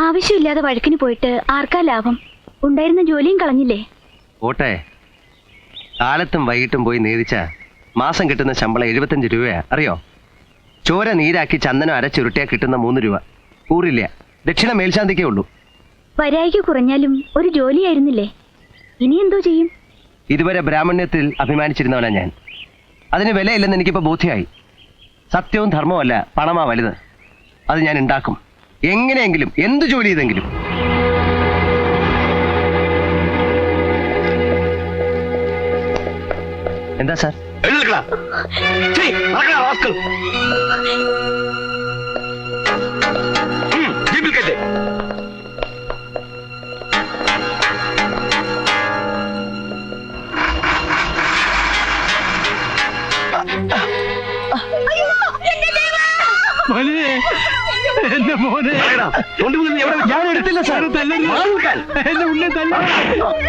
ആവശ്യമില്ലാതെ വഴക്കിന് പോയിട്ട് ആർക്കാ ലാഭം? ഉണ്ടായിരുന്ന ജോലിയും കളഞ്ഞില്ലേ? ഓട്ടെ, കാലത്തും വൈകിട്ടും പോയി നീതിച്ച മാസം കിട്ടുന്ന ശമ്പളം 75 രൂപയാ, അറിയോ? ചോര നീരാക്കി ചന്ദനം അരച്ചുരുട്ടിയാ കിട്ടുന്ന 3 രൂപ. കൂറില്ല, ദക്ഷിണ മേൽശാന്തിക്കേ ഉള്ളൂ. വരായിക്ക് കുറഞ്ഞാലും ഒരു ജോലിയായിരുന്നില്ലേ? ഇനി എന്തോ ചെയ്യും? ഇതുവരെ ബ്രാഹ്മണ്യത്തിൽ അഭിമാനിച്ചിരുന്നവനാ ഞാൻ. അതിന് വിലയില്ലെന്ന് എനിക്കിപ്പോ ബോധ്യമായി. സത്യവും ധർമ്മവുമല്ല പണമാ വലുത്. അത് ഞാൻ ഉണ്ടാക്കും, എങ്ങനെയെങ്കിലും, എന്ത് ജോലി ചെയ്തെങ്കിലും. എന്താ സാർ? എന്റെ മോനെ ഞാൻ എടുത്തില്ല സാർ.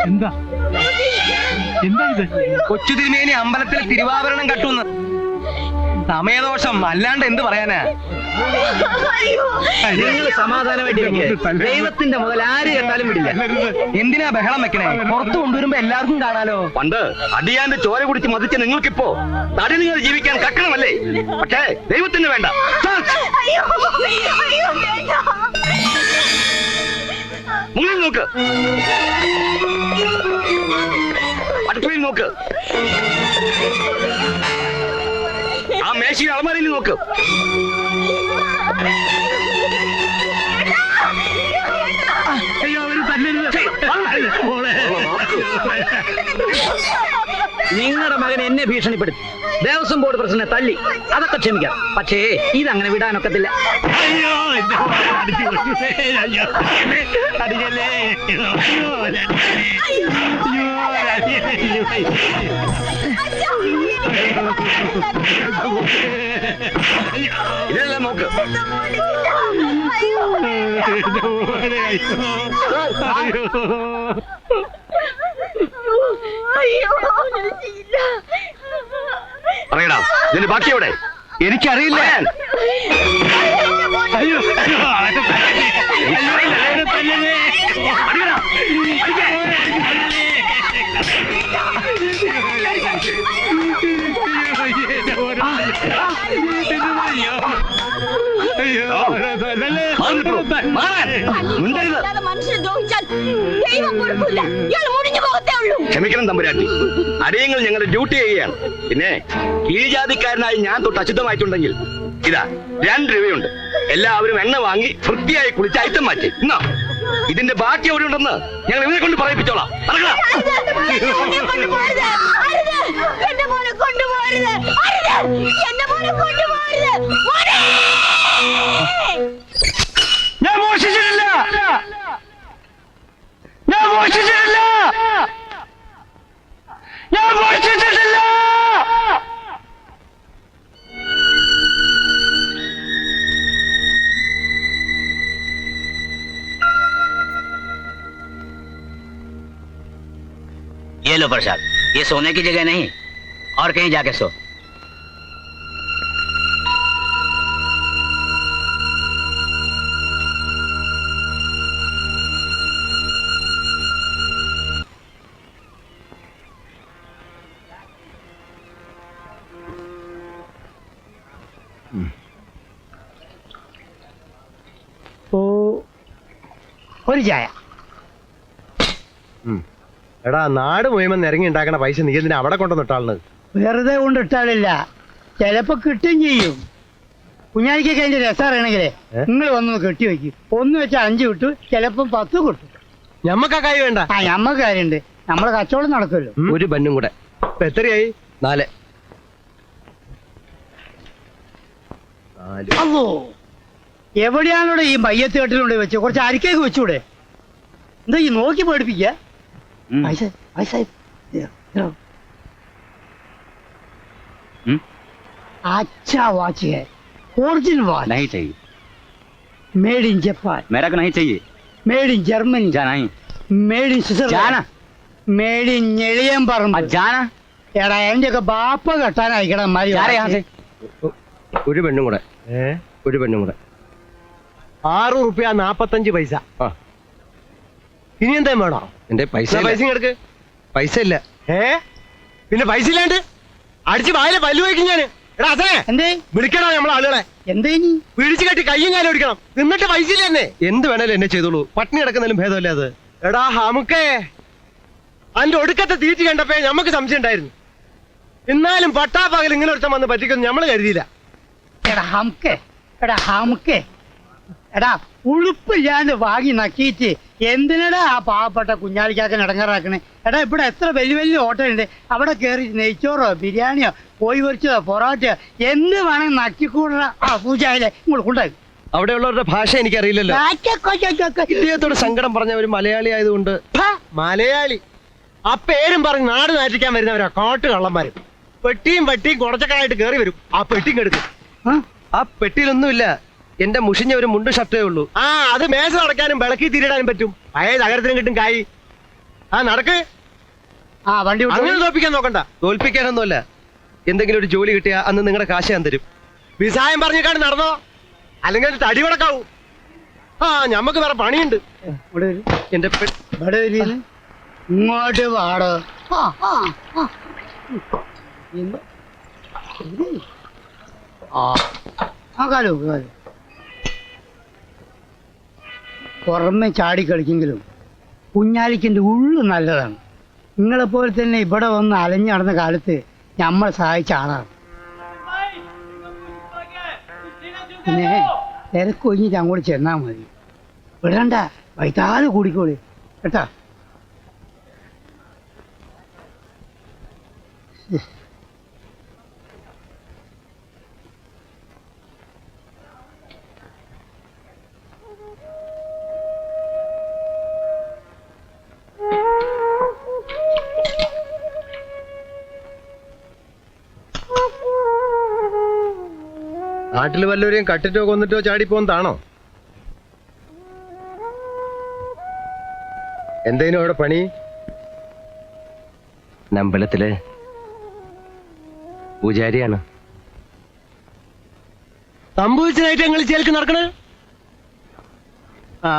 എന്താ എന്താ ഇത്? കൊച്ചു തിരുമേനി അമ്പലത്തിൽ തിരുവാഭരണം കട്ടുന്ന്. സമയദോഷം, അല്ലാണ്ട് എന്ത് പറയാനാ? ദൈവത്തിന്റെ മുതൽ ആര് കണ്ടാലും വിടില്ല. എന്തിനാ ബഹളം വെക്കണേ? പുറത്ത് കൊണ്ടുവരുമ്പോ എല്ലാവർക്കും കാണാലോ. പണ്ട് അടിയാന്റെ ചോര കുടിച്ച് മതിച്ച നിങ്ങൾക്കിപ്പോ തടി നിങ്ങൾ ജീവിക്കാൻ കക്കണമല്ലേ? പക്ഷേ ദൈവത്തിന് വേണ്ട. മുന്നിൽ നോക്ക്, അടുക്കളയിൽ നോക്ക്, ആ മേശയുടെ അളമാരയിൽ നോക്ക്. നിങ്ങളുടെ മകൻ എന്നെ ഭീഷണിപ്പെടുത്തി, ദേവസ്വം ബോർഡ് പ്രസിഡന്റിനെ തല്ലി, അതൊക്കെ ക്ഷമിക്കാം. പക്ഷേ ഇതങ്ങനെ വിടാനൊക്കത്തില്ല. ഇതെല്ലാം നോക്ക്. പറയടാ, ഇതിന് ബാക്കി എവിടെ? എനിക്കറിയില്ല. ക്ഷമിക്കണം തമ്പുരാട്ടി, അടിയങ്ങൾ ഞങ്ങളുടെ ഡ്യൂട്ടി ചെയ്യുകയാണ്. പിന്നെ കീഴ്ജാതിക്കാരനായി ഞാൻ തൊട്ട് അശുദ്ധമായിട്ടുണ്ടെങ്കിൽ ഇതാ 2 രൂപയുണ്ട്. എല്ലാവരും എണ്ണ വാങ്ങി വൃത്തിയായി കുളിച്ച് അയിത്തം മാറ്റി. എന്നാ ഇതിന്റെ ബാക്കി എവിടെ ഉണ്ടെന്ന് ഞങ്ങൾ ഇവരെ കൊണ്ട് പറയിപ്പിച്ചോളാം. ഞാൻ മോഷിച്ചിട്ടില്ല, ഞാൻ മോഷിച്ചിട്ടില്ല, ഞാൻ മോഷിച്ചിട്ടില്ല. ये लो प्रसाद, ये सोने की जगह नहीं, और कहीं जाके सो। ഒരു ചായ. എടാ, നാട് മുഴുവൻ ഇറങ്ങി ഉണ്ടാക്കണ പൈസ നീ എന്തിനാ അവിടെ കൊണ്ടുവന്നിട്ടാളുന്നത്? വെറുതെ കൊണ്ടിട്ടാളില്ല, ചിലപ്പോ കിട്ടും ചെയ്യും. കുഞ്ഞാലിക്കൊക്കെ അതിന്റെ രസം അറിയണമെങ്കിലേ നിങ്ങൾ വന്നൊന്ന് കെട്ടി വെക്കും. 1 വെച്ചാൽ 5 കിട്ടും, ചിലപ്പം 10 കിട്ടും. ഞമ്മക്കാ കായ് വേണ്ട. ആ ഞമ്മക്ക് കാര്യണ്ട്, നമ്മളെ കച്ചവടം നടക്കുമല്ലോ. ഒരു ബന്നും കൂടെ. ഇപ്പൊ എത്രയായി? 4. അല്ലോ, എവിടെയാണോ ഈ മയ്യത്ത് കെട്ടിലുണ്ട് വെച്ച് കുറച്ച് അരിക്കേക്ക് വെച്ചൂടെ? എന്താ ഈ നോക്കി പേടിപ്പിക്ക? अच्छा वॉच है, ओरिजिनल वॉच नहीं चाहिए। Made in Japan. मेरा को नहीं चाहिए। Made in Germany. जाना ही। Made in Switzerland. जाना। Made in Njeliyanparamba. जाना। എടാ എന്റെയൊക്കെ ബാപ്പ കെട്ടാനായിക്കടാ മാറി. ഒരു പെണ്ണും കൂടെ. ഒരു പെണ്ണും കൂടെ. 6.45 ആ ഇനി എന്താ വേണോ? എന്റെ പൈസ പൈസ എടുക്ക്. പൈസ ഇല്ല. പിന്നെ പൈസ ഇല്ലാണ്ട് അടിച്ച് വായിലെ പല്ലു വയ്ക്കും ഞാന്. എടാ അസേ, എന്തേ വിളിക്കണോ നമ്മളെ ആളുകളെ? എന്തേ നീ പിടിച്ചു കെട്ടി കയ്യും കാലും ഓടിക്കണം. എന്നിട്ട് പൈസ ഇല്ല എന്നെ. എന്ത് വേണേലും എന്നെ ചെയ്തോളൂ, പട്ടിണി കിടക്കുന്നതിലും ഭേദമല്ലേ അത്. എടാ ഹമുക്കേ, അന്റെ ഒടുക്കത്തെ തീറ്റി കണ്ടപ്പോ ഞമ്മക്ക് സംശയം ഉണ്ടായിരുന്നു. എന്നാലും പട്ടാപ്പകൽ ഇങ്ങനെ ഒരുത്തം വന്ന് പറ്റിക്കൊന്നും ഞമ്മള് കരുതിയില്ല. എടാ ഹമുക്കേ എടാ ഉളുപ്പില്ലാണ്ട് വാങ്ങി നക്കിയിട്ട് എന്തിനടാ ആ പാവപ്പെട്ട കുഞ്ഞാലിക്കാക്കൻ ഇടങ്ങാറാക്കണേ? എടാ ഇവിടെ എത്ര വലിയ വലിയ ഹോട്ടൽ ഉണ്ട്, അവിടെ കയറി നെയ്ച്ചോറോ ബിരിയാണിയോ കോഴി പൊരിച്ചതോ പൊറോട്ടയോ എന്ത് വേണമെങ്കിൽ നക്കിക്കൂടാ. ആ പൂജായിലെ ഇങ്ങോട്ട് കൊണ്ടായി. അവിടെയുള്ളവരുടെ ഭാഷ എനിക്കറിയില്ലല്ലോ. ഇദ്ദേഹത്തോട് സങ്കടം പറഞ്ഞ ഒരു മലയാളി ആയതുകൊണ്ട്. മലയാളി ആ പേരും പറഞ്ഞ് നാട് നാറ്റിക്കാൻ വരുന്നവരാ കാട്ടു കള്ളന്മാരും. പെട്ടിയും വട്ടിയും കുറച്ചക്കായിട്ട് കയറി വരും. ആ പെട്ടിയും കെടുക്കും. ആ പെട്ടിയിലൊന്നുമില്ല, എന്റെ മുഷിഞ്ഞ ഒരു മുണ്ട് ഷർട്ടേ ഉള്ളൂ. ആ അത് മേശ നടക്കാനും വിളക്കി തിരിടാനും പറ്റും. പഴയ തകരത്തിനും കിട്ടും കായ്. ആ നടക്ക്. ആ വണ്ടി അങ്ങനെ തോപ്പിക്കാൻ നോക്കണ്ട. തോൽപ്പിക്കാനൊന്നുമല്ല, എന്തെങ്കിലും ഒരു ജോലി കിട്ടിയാ അന്ന് നിങ്ങളുടെ കാശ് ഞാൻ തരും. വിസായം പറഞ്ഞേക്കാണ് നടന്നോ, അല്ലെങ്കിൽ തടി കൊടുക്കാവൂ. ആ ഞമ്മക്ക് വേറെ പണിയുണ്ട്. എന്റെ ഇങ്ങോട്ട് പാടോ. പുറമെ ചാടിക്കളിക്കെങ്കിലും കുഞ്ഞാലിക്കിന്റെ ഉള്ളു നല്ലതാണ്. നിങ്ങളെപ്പോലെ തന്നെ ഇവിടെ വന്ന് അലഞ്ഞു നടന്ന കാലത്ത് നമ്മൾ സഹായിച്ച ആളാണ്. പിന്നെ തിരക്കൊഴിഞ്ഞിട്ട് അങ്ങോട്ട് ചെന്നാൽ മതി. വിടണ്ട, വൈകാതെ കൂടിക്കോളി കേട്ടാ. നാട്ടിൽ വല്ലവരെയും കട്ടിട്ടോ കൊന്നിട്ടോ ചാടിപ്പോന്നതാണോ? എന്തേനും അവിടെ പണി? അമ്പലത്തില് പൂജാരിയാണ്. സംഭവിച്ചതായിട്ട് ഞങ്ങൾ ചേൽക്ക് നടക്കണേ. ആ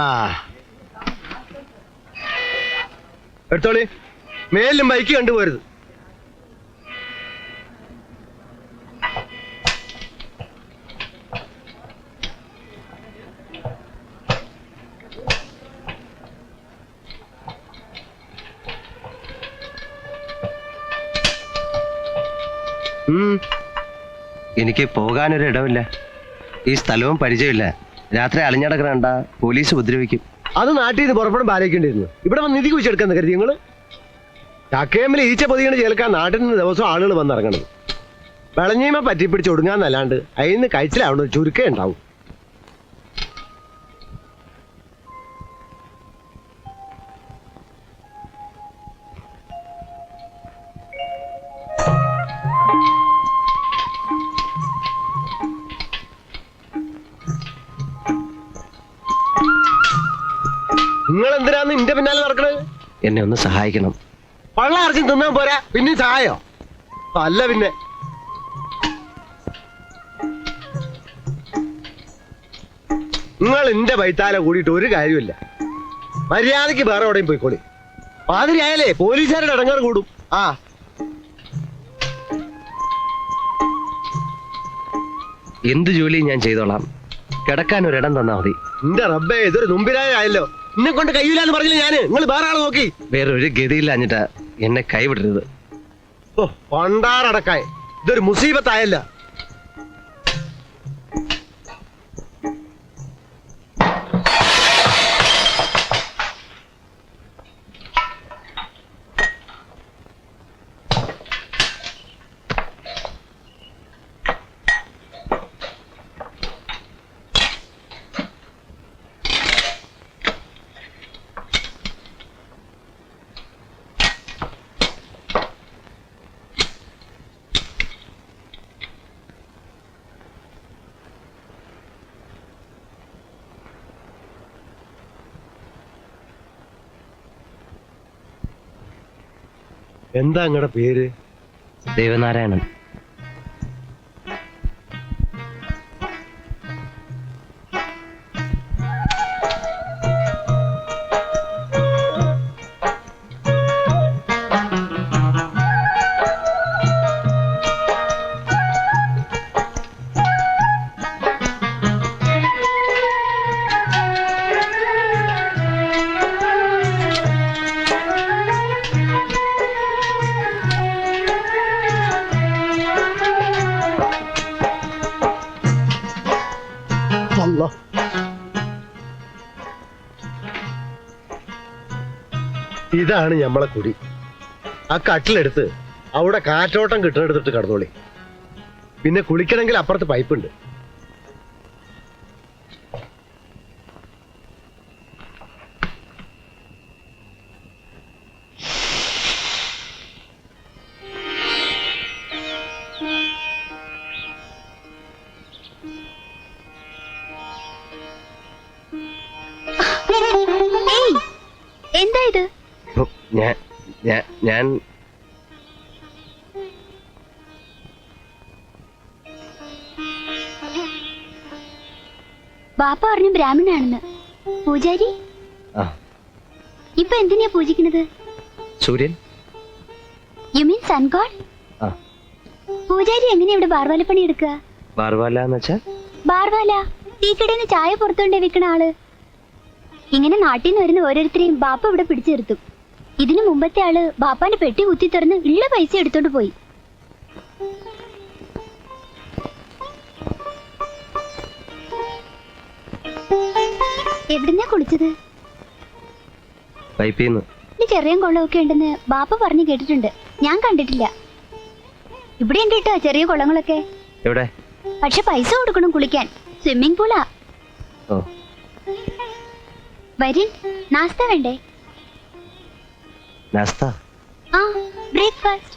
എടുത്തോളി, മേലിലും ബൈക്ക് കണ്ടുപോരുത്. എനിക്ക് പോകാനൊരു ഇടമില്ല, ഈ സ്ഥലവും പരിചയമില്ല. രാത്രി അലഞ്ഞടക്കണണ്ട, പോലീസ് ഉപദ്രവിക്കും. അത് നാട്ടിൽ നിന്ന് പുറപ്പെടും പാലിക്കേണ്ടിയിരുന്നു. ഇവിടെ വന്ന് നിധി കുഴിച്ചെടുക്കാന്ന് കരുതി നിങ്ങള്. ചക്കയമ്മിൽ ഈച്ച പൊതിയാണ് ചേൽക്കാൻ നാട്ടിൽ നിന്ന് ദിവസം ആളുകൾ വന്നിറങ്ങണത്. വിളഞ്ഞീമ പറ്റിപ്പിടിച്ച് ഒടുങ്ങാന്നല്ലാണ്ട് അതിന് കഴിച്ചിലാവണം, ചുരുക്കേ ഉണ്ടാവും. നിങ്ങൾ എന്തിനാന്ന് ഇന്റെ പിന്നാലെ നടക്കണത്? എന്നെ ഒന്ന് സഹായിക്കണം. പള്ള അരച്ച് തിന്നാൻ പോരാ, പിന്നെ സഹായോ? അല്ല പിന്നെ നിങ്ങൾ എന്റെ വൈത്താല കൂടിയിട്ട് ഒരു കാര്യമില്ല. മര്യാദക്ക് വേറെ എവിടെയും പോയിക്കോളി. പാതിരിയായാലേ പോലീസുകാരുടെ ഇടങ്ങാറ് കൂടും. ആ എന്ത് ജോലിയും ഞാൻ ചെയ്തോളാം, കിടക്കാൻ ഒരിടം തന്നാ മതി. എന്റെ റബ്ബേ, ഇതൊരു നുമ്പിരായല്ലോ. എന്നെ കൊണ്ട് കഴിയില്ലാന്ന് പറഞ്ഞില്ല ഞാന്. നിങ്ങൾ വേറെ ആളെ നോക്കി. വേറൊരു ഗതിയില്ലാഞ്ഞിട്ടാ, എന്നെ കൈവിടരുത്. ഓ പണ്ടാറടക്കായ, ഇതൊരു മുസീബത്തായല്ല. എന്താ നിങ്ങളുടെ പേര്? ദേവനാരായണൻ. ഇതാണ് ഞമ്മളെ കുടി. ആ കട്ടിലെടുത്ത് അവിടെ കാറ്റോട്ടം കിട്ടുന്നെടുത്തിട്ട് കടന്നോളി. പിന്നെ കുളിക്കണമെങ്കിൽ അപ്പുറത്ത് പൈപ്പുണ്ട്. എന്താ ഇത്? ഞാൻ ബാപ്പ പറഞ്ഞു ബ്രാഹ്മണാണെന്ന്. പൂജാരി ആ ഇപ്പൊ എന്തിനാ പൂജിക്കുന്നത്? സൂര്യൻ. You mean sun god? ആ. പൂജാരി എങ്ങനെയാ ഇവിടെ ബാർവാല പണി എടുക്കുക? ബാർവാല എന്ന് വെച്ചാ? ബാർവാല ടീക്കടേന്ന് ചായ പുറത്തുകൊണ്ടേ വിൽക്കണ ആള്. ഇങ്ങനെ നാട്ടിൽ നിന്ന് വരുന്ന ഓരോരുത്തരെയും ബാപ്പ ഇവിടെ പിടിച്ചു നിർത്തും. ഇതിനു മുമ്പത്തെ ആള് ബാപ്പാന്റെ പെട്ടി കുത്തി തുറന്ന് ഉള്ള പൈസ എടുത്തോണ്ട് പോയി. എവിടുന്നാ കുളിച്ചത്? പൈപ്പിന്ന്. ചെറിയ കുളമൊക്കെ ഉണ്ടെന്ന് ബാപ്പ പറഞ്ഞു കേട്ടിട്ടുണ്ട്. ഞാൻ കണ്ടിട്ടില്ല. ഇവിടെ ഉണ്ട് കേട്ടോ ചെറിയ കുളങ്ങളൊക്കെ. എവിടെ? പക്ഷെ പൈസ കൊടുക്കണം കുളിക്കാൻ. സ്വിമ്മിംഗ് പൂളാ. ഓ വരിൻ, നാസ്ത വേണ്ടേ? നാസ്ത? ആ, ബ്രേക്ക്ഫാസ്റ്റ്.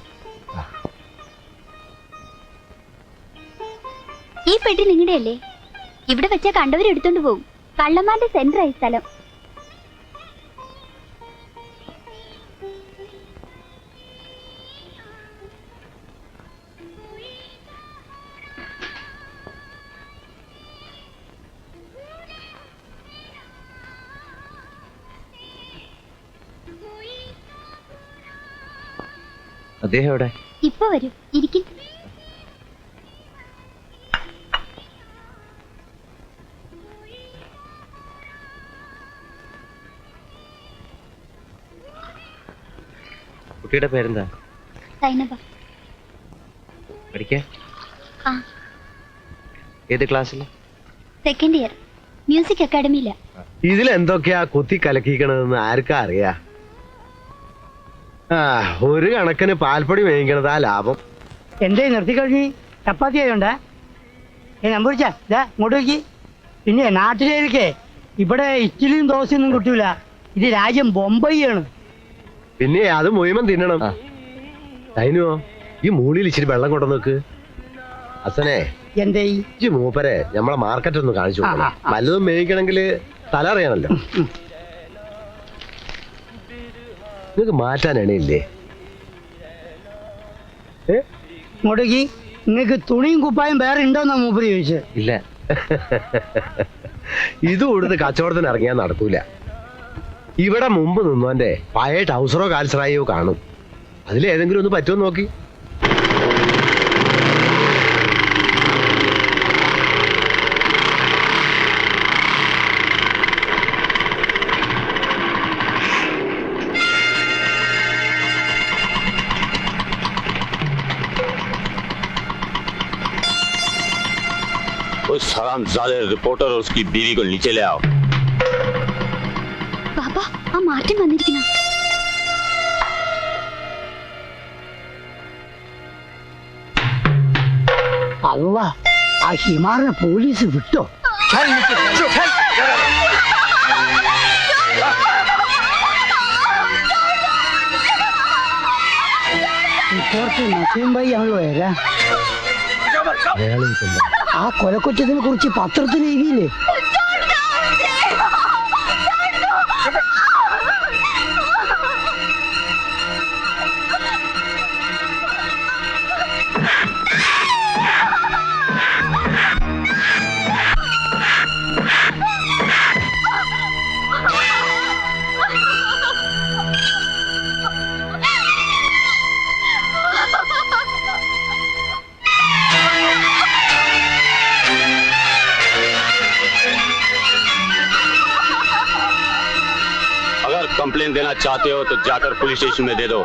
ഈ പെട്ടി നിങ്ങളുടെ അല്ലേ? ഇവിടെ വെച്ചാ കണ്ടവർ എടുത്തോണ്ട് പോകും. കള്ളന്മാരുടെ സെന്ററായി സ്ഥലം. അദ്ദേഹം എവിടെ? ഇപ്പൊ വരും, ഇരിക്കും. കുട്ടിയുടെ പേരെന്താ? സൈനബ. പഠിക്കാ? ആ, ഏത് ക്ലാസ്സിൽ? Second year. മ്യൂസിക് അക്കാഡമിയില. ഇതിലെന്തൊക്കെയാ കുത്തി കലക്കിക്കണതെന്ന് ആർക്കാ അറിയാ? ആ, ഒരു കണക്കിന് പാൽപ്പൊടി മേടിക്കണതാ ലാഭം. എന്തേ നിർത്തി കഴിഞ്ഞ് ചപ്പാത്തി ആയോണ്ടാ? നമ്പൂരിച്ചാ ഇതാ ഇങ്ങോട്ട് നോക്കി. പിന്നെ നാട്ടിലേക്ക് ഇവിടെ ഇഡ്ഡലിയും ദോശയൊന്നും കിട്ടൂല. ഇത് രാജ്യം ബൊംബൈയാണ്. പിന്നെ അത് മുഴുവൻ തിന്നണം. അതിനോ ഈ മൂളിയിൽ ഇച്ചിരി വെള്ളം കൊണ്ടു നോക്ക്. അസനെ, എന്തേ ഈ മൂപ്പരെ നമ്മളെ മാർക്കറ്റ് ഒന്ന് കാണിച്ചു കൊടുക്കണം. ആ. വല്ലതും മേടിക്കണമെങ്കിൽ തല അറിയണല്ലോ. നിങ്ങക്ക് മാറ്റാൻ എണയില്ലേ? ഇങ്ങോട്ടേക്ക് നിങ്ങൾക്ക് തുണിയും കുപ്പായും വേറെ ഉണ്ടോന്നാ മൂപ്പര് ചോദിച്ചത്. ഇല്ല. ഇത് കൊടുത്ത് കച്ചവടത്തിന് ഇറങ്ങിയാൽ നടക്കൂല. ഇവിടെ മുമ്പ് നിന്നോന്റെ പഴയ ടൗസറോ കാൽസറായോ കാണും. അതിലേതെങ്കിലും ഒന്ന് പറ്റുമോ നോക്കി. उस हरामजादे रिपोर्टर और उसकी बीवी को नीचे ले आओ. ബാപ്പ, ആ മാറ്റം വന്നിരിക്കണം. അല്ല, ആ ഹിമാറിനെ പോലീസ് വിട്ടോ? റിപ്പോർട്ട് നസീം ഭായി അവൾ വരാ. ആ കൊലക്കുറ്റത്തിനെ കുറിച്ച് പത്രത്തിൽ എഴുതിയില്ലേ? कंप्लेन देना चाहते हो तो जाकर पुलिस स्टेशन में दे दो.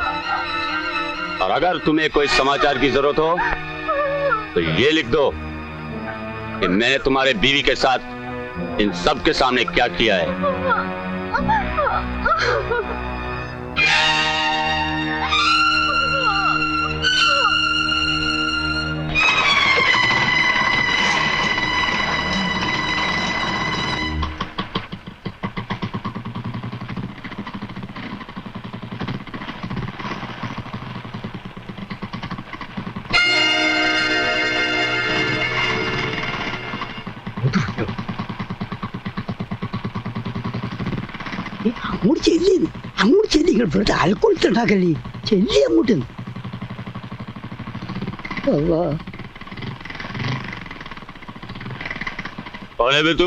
और अगर तुम्हें कोई समाचार की जरूरत हो तो ये लिख दो कि मैंने तुम्हारे बीवी के साथ इन सब के सामने क्या किया है. അങ്ങോട്ട് ചെല്ലി നിങ്ങൾ വെറുതെ ആൽക്കൊളുത്തുണ്ടാക്കല്ലേ ചെല്ലി അങ്ങോട്ട് कौन है बे तू?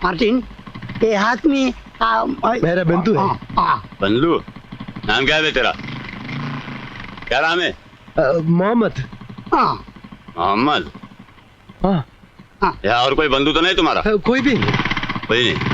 मार्टिन ये हाथ में मेरा बंधु है। बंधु? नाम क्या है बे तेरा? क्या नाम है? मोहम्मद। मोहम्मद? हाँ या और कोई बंधु तो नहीं तुम्हारा? कोई भी नहीं। कोई नहीं।